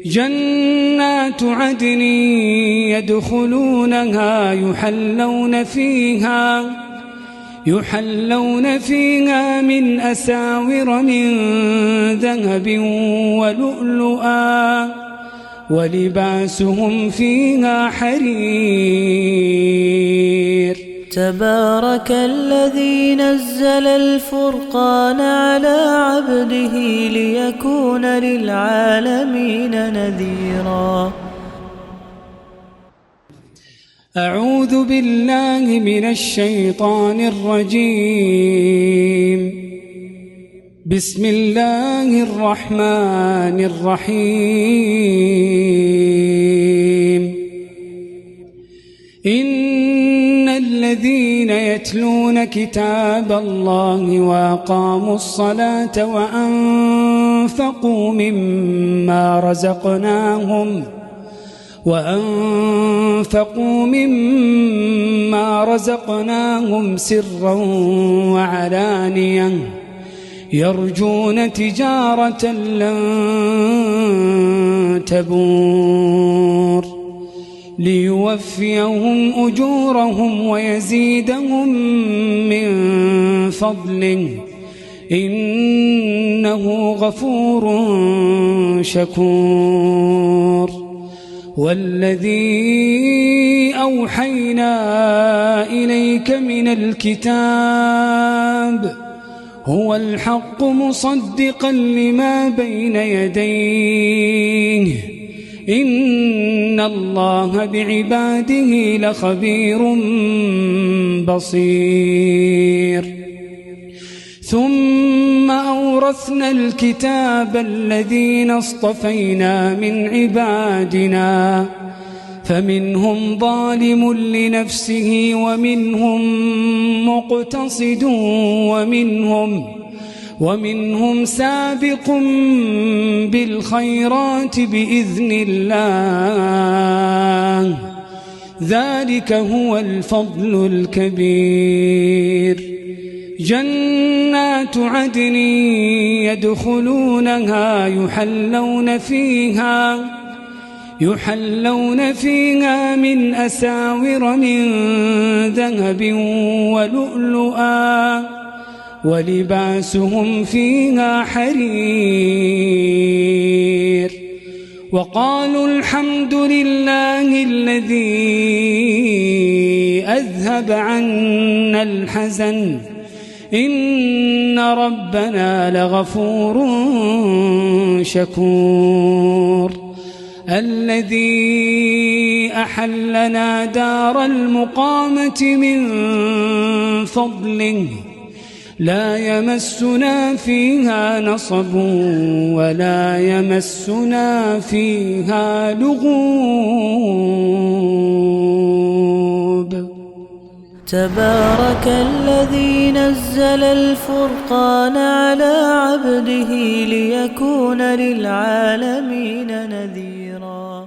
جنات عدن يدخلونها يحلون فيها من أساور من ذهب ولؤلؤا ولباسهم فيها حرير. تبارك الذي نزل الفرقان على عبده ليكون للعالمين نذيرا. أعوذ بالله من الشيطان الرجيم. بسم الله الرحمن الرحيم. إن الذين يتلون كتاب الله وأقاموا الصلاة وأنفقوا مما رزقناهم سرا وعلانية يرجون تجارة لن تبور ليوفيهم أجورهم ويزيدهم من فضله إنه غفور شكور. والذي أوحينا إليك من الكتاب هو الحق مصدقا لما بين يديه إن الله بعباده لخبير بصير. ثم أورثنا الكتاب الذين اصطفينا من عبادنا فمنهم ظالم لنفسه ومنهم مقتصد ومنهم سابق بالخيرات بإذن الله ذلك هو الفضل الكبير. جنات عدن يدخلونها يحلون فيها من أساور من ذهب ولؤلؤا ولباسهم فيها حرير. وقالوا الحمد لله الذي أذهب عنا الحزن إن ربنا لغفور شكور. الذي أحلنا دار المقامة من فضله لا يمسنا فيها نصب ولا يمسنا فيها لغوب. تبارك الذي نزل الفرقان على عبده ليكون للعالمين نذيرا.